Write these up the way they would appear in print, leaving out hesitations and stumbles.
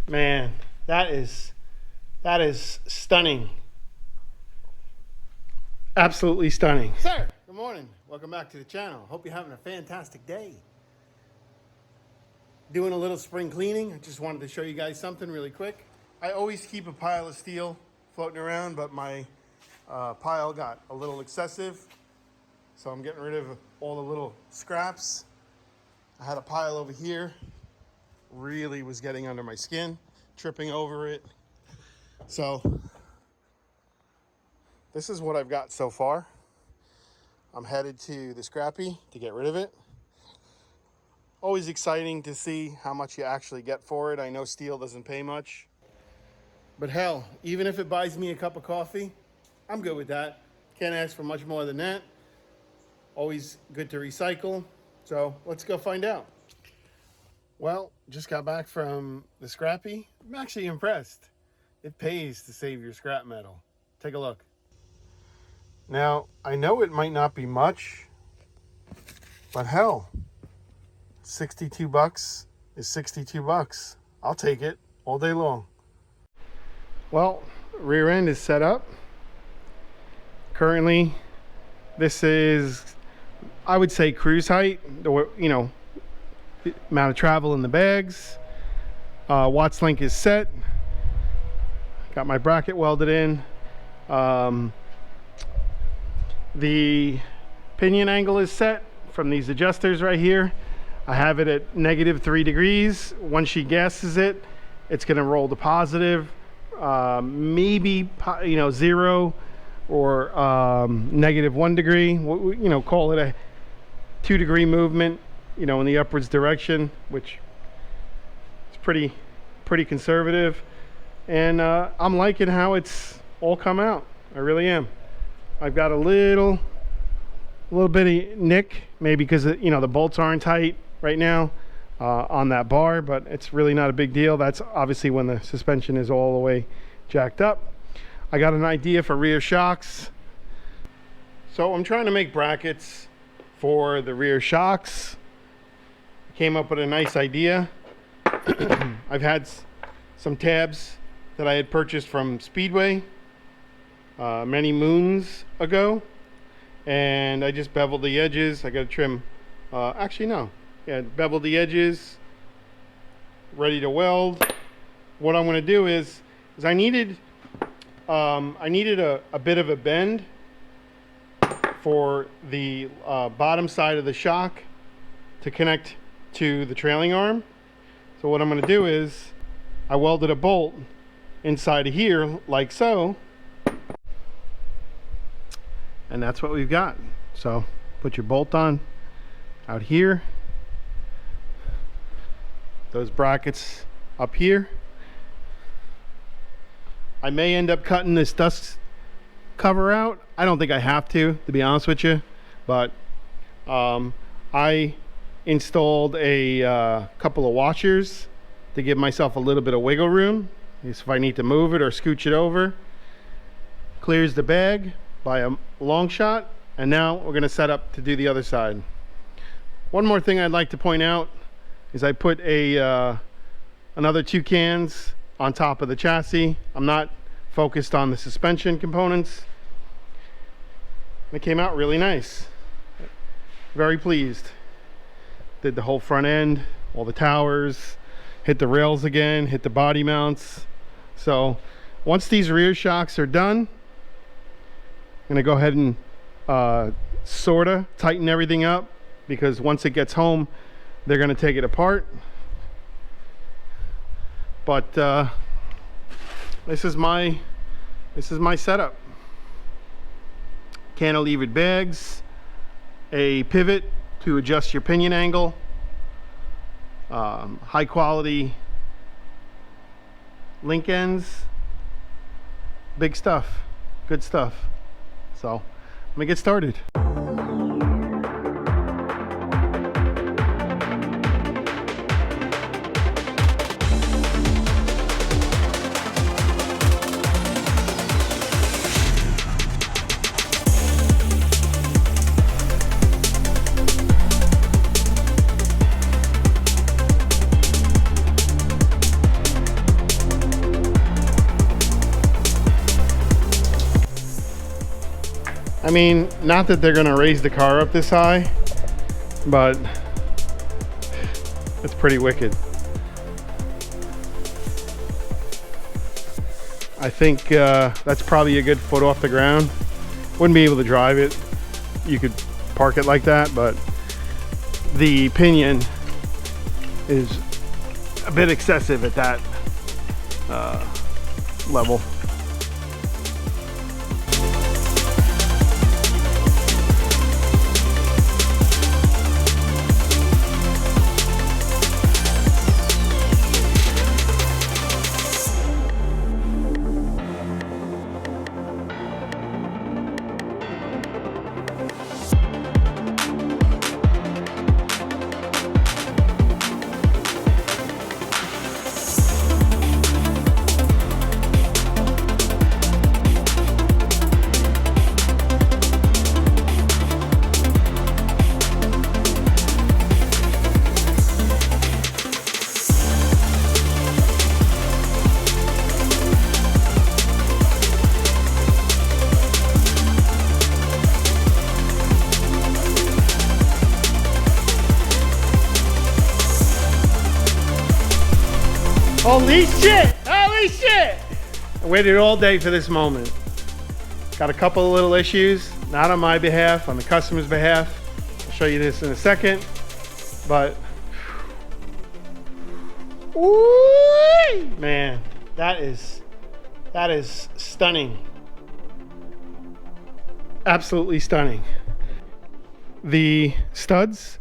Man, that is stunning. Absolutely stunning. Sir, good morning. Welcome back to the channel. Hope you're having a fantastic day. Doing a little spring cleaning. I just wanted to show you guys something really quick. I always keep a pile of steel floating around, but my pile got a little excessive. So I'm getting rid of all the little scraps. I had a pile over here. Really was getting under my skin, tripping over it. So this is what I've got so far. I'm headed to the scrappy to get rid of it. Always exciting to see how much you actually get for it. I know steel doesn't pay much, but hell, even if it buys me a cup of coffee, I'm good with that. Can't ask for much more than that. Always good to recycle. So let's go find out. Well, just got back from the scrappy. I'm actually impressed. It pays to save your scrap metal. Take a look. Now, I know it might not be much, but hell, 62 bucks is 62 bucks. I'll take it all day long. Well, rear end is set up. Currently, this is, I would say, cruise height. You know, the amount of travel in the bags. Watts link is set. Got my bracket welded in. The pinion angle is set from these adjusters right here. I have it at -3 degrees. Once she gasses it, it's going to roll to positive, maybe 0 or -1 degree. You know, call it a 2-degree movement, you know, in the upwards direction, which is pretty conservative. And I'm liking how it's all come out. I really am. I've got a little bitty nick, maybe because you know the bolts aren't tight right now on that bar, but it's really not a big deal. That's obviously when the suspension is all the way jacked up. I got an idea for rear shocks. So I'm trying to make brackets for the rear shocks. Came up with a nice idea. I've had some tabs that I had purchased from Speedway many moons ago, and I just beveled the edges. I got to trim, actually no, yeah, beveled the edges, ready to weld. What I'm going to do is I needed a bit of a bend for the bottom side of the shock to connect to the trailing arm. So what I'm going to do is I welded a bolt inside of here like so, and that's what we've got. So put your bolt on out here, those brackets up here. I may end up cutting this dust cover out. I don't think I have to be honest with you, but I installed a couple of washers to give myself a little bit of wiggle room if I need to move it or scooch it over. Clears the bag by a long shot, and now we're going to set up to do the other side. One more thing I'd like to point out is I put another 2 cans on top of the chassis. I'm not focused on the suspension components. It came out really nice. Very pleased. Did the whole front end, all the towers, hit the rails again, hit the body mounts. So once these rear shocks are done, I'm going to go ahead and sorta tighten everything up, because once it gets home they're going to take it apart. But this is my setup. Cantilevered bags, a pivot to adjust your pinion angle, high quality link ends, big stuff, good stuff. So let me get started. I mean, not that they're gonna raise the car up this high, but it's pretty wicked. I think that's probably a good foot off the ground. Wouldn't be able to drive it. You could park it like that, but the pinion is a bit excessive at that level. Holy shit! Holy shit! I waited all day for this moment. Got a couple of little issues, not on my behalf, on the customer's behalf. I'll show you this in a second, but ooh, man, that is stunning. Absolutely stunning. The studs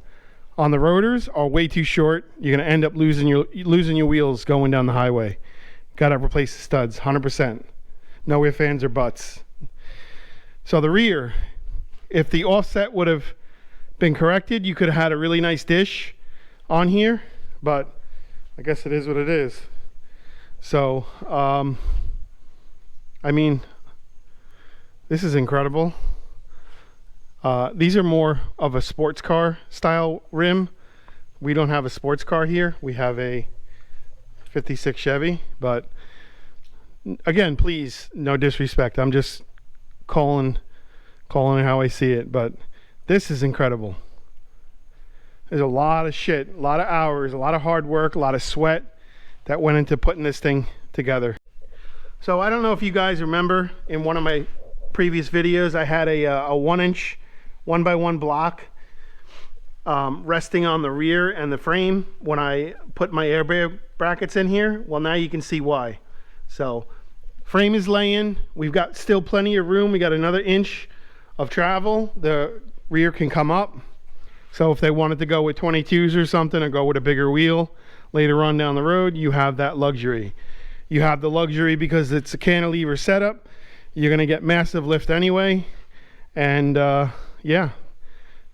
on the rotors are way too short. You're gonna end up losing your wheels going down the highway. Gotta replace the studs, 100%. No ifs, ands, or buts. So the rear, if the offset would have been corrected, you could have had a really nice dish on here, but I guess it is what it is. So, I mean, this is incredible. These are more of a sports car style rim. We don't have a sports car here. We have a 56 Chevy, but again, please, no disrespect. I'm just calling it how I see it, but this is incredible. There's a lot of shit, a lot of hours, a lot of hard work, a lot of sweat that went into putting this thing together. So I don't know if you guys remember, in one of my previous videos, I had a 1-inch 1x1 block resting on the rear and the frame when I put my airbag brackets in here. Well, now you can see why. So frame is laying. We've got still plenty of room. We got another inch of travel. The rear can come up. So if they wanted to go with 22s or something, or go with a bigger wheel later on down the road, you have that luxury. You have the luxury because it's a cantilever setup. You're gonna get massive lift anyway. And yeah,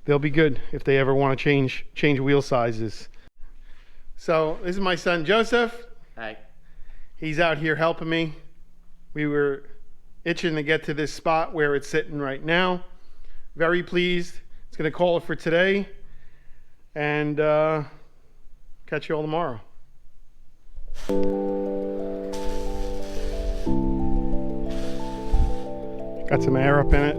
they'll be good if they ever want to change wheel sizes. So this is my son Joseph. Hi. He's out here helping me. We were itching to get to this spot where it's sitting right now. Very pleased. It's gonna call it for today, and catch you all tomorrow. Got some air up in it.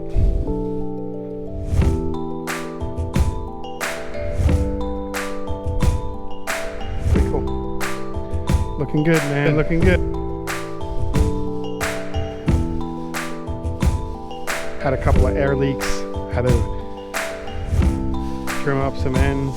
Pretty cool. Looking good, man. Looking good. Had a couple of air leaks. Had to trim up some ends.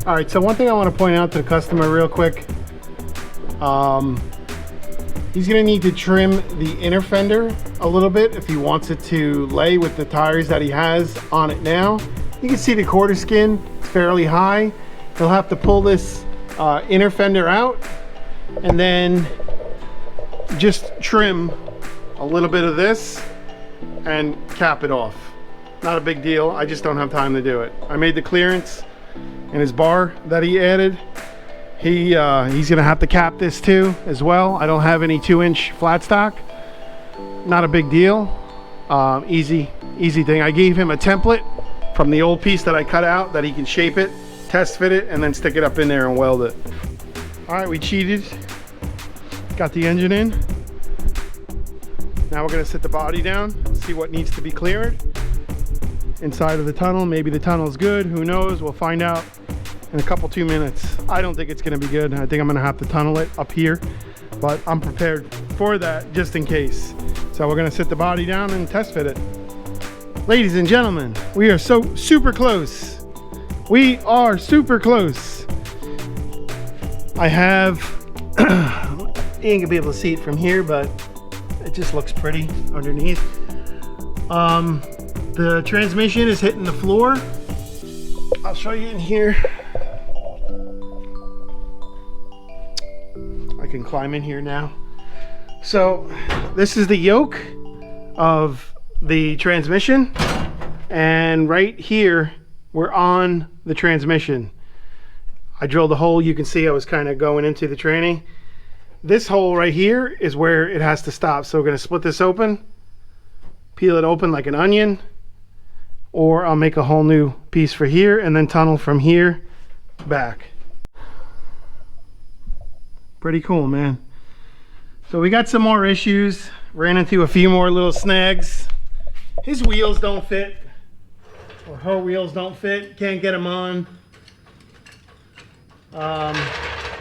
All right, so one thing I want to point out to the customer real quick. He's gonna need to trim the inner fender a little bit if he wants it to lay with the tires that he has on it now. You can see the quarter skin, it's fairly high. He'll have to pull this inner fender out and then just trim a little bit of this and cap it off. Not a big deal, I just don't have time to do it. I made the clearance in his bar that he added. He's gonna have to cap this too as well. I don't have any 2-inch flat stock. Not a big deal. Easy thing. I gave him a template from the old piece that I cut out that he can shape it test fit it, and then stick it up in there and weld it. All right, we cheated. Got the engine in. Now we're gonna sit the body down, see what needs to be cleared inside of the tunnel. Maybe the tunnel's good, who knows? We'll find out in a couple 2 minutes. I don't think it's gonna be good. I think I'm gonna have to tunnel it up here, but I'm prepared for that just in case. So we're gonna sit the body down and test fit it. Ladies and gentlemen, we are so super close. We are super close. I have, you ain't gonna be able to see it from here, but it just looks pretty underneath. The transmission is hitting the floor. I'll show you in here. I can climb in here now. So this is the yoke of the transmission, and right here we're on the transmission. I drilled a hole. You can see I was kind of going into the tranny. This hole right here is where it has to stop. So we're going to split this open, peel it open like an onion, or I'll make a whole new piece for here and then tunnel from here back. Pretty cool, man. So we got some more issues. Ran into a few more little snags. His wheels don't fit, or her wheels don't fit. Can't get them on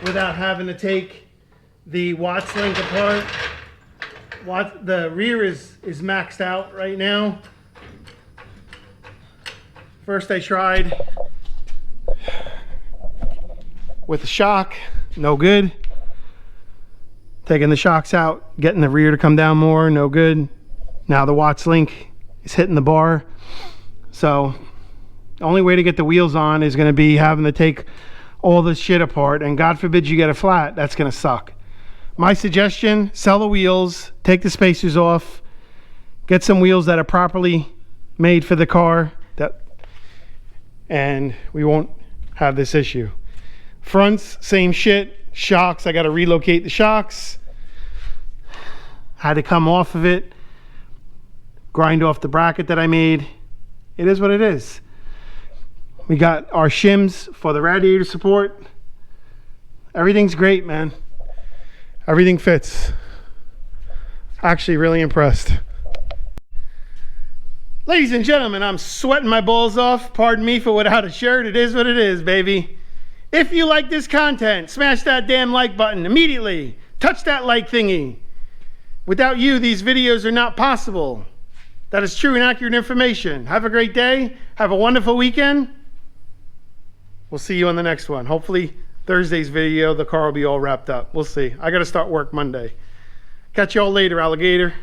without having to take the Watts link apart. The rear is maxed out right now. First I tried with the shock, no good. Taking the shocks out, getting the rear to come down more, no good. Now the Watts link is hitting the bar. So the only way to get the wheels on is going to be having to take all this shit apart, and God forbid you get a flat, that's going to suck. My suggestion, sell the wheels, take the spacers off, get some wheels that are properly made for the car, and we won't have this issue. Fronts, same shit. Shocks, I got to relocate the shocks. Had to come off of it, grind off the bracket that I made. It is what it is. We got our shims for the radiator support. Everything's great, man. Everything fits. Actually really impressed. Ladies and gentlemen, I'm sweating my balls off. Pardon me for without a shirt. It is what it is, baby. If you like this content, smash that damn like button immediately. Touch that like thingy. Without you, these videos are not possible. That is true and accurate information. Have a great day. Have a wonderful weekend. We'll see you on the next one. Hopefully Thursday's video, the car will be all wrapped up. We'll see. I got to start work Monday. Catch y'all later, alligator.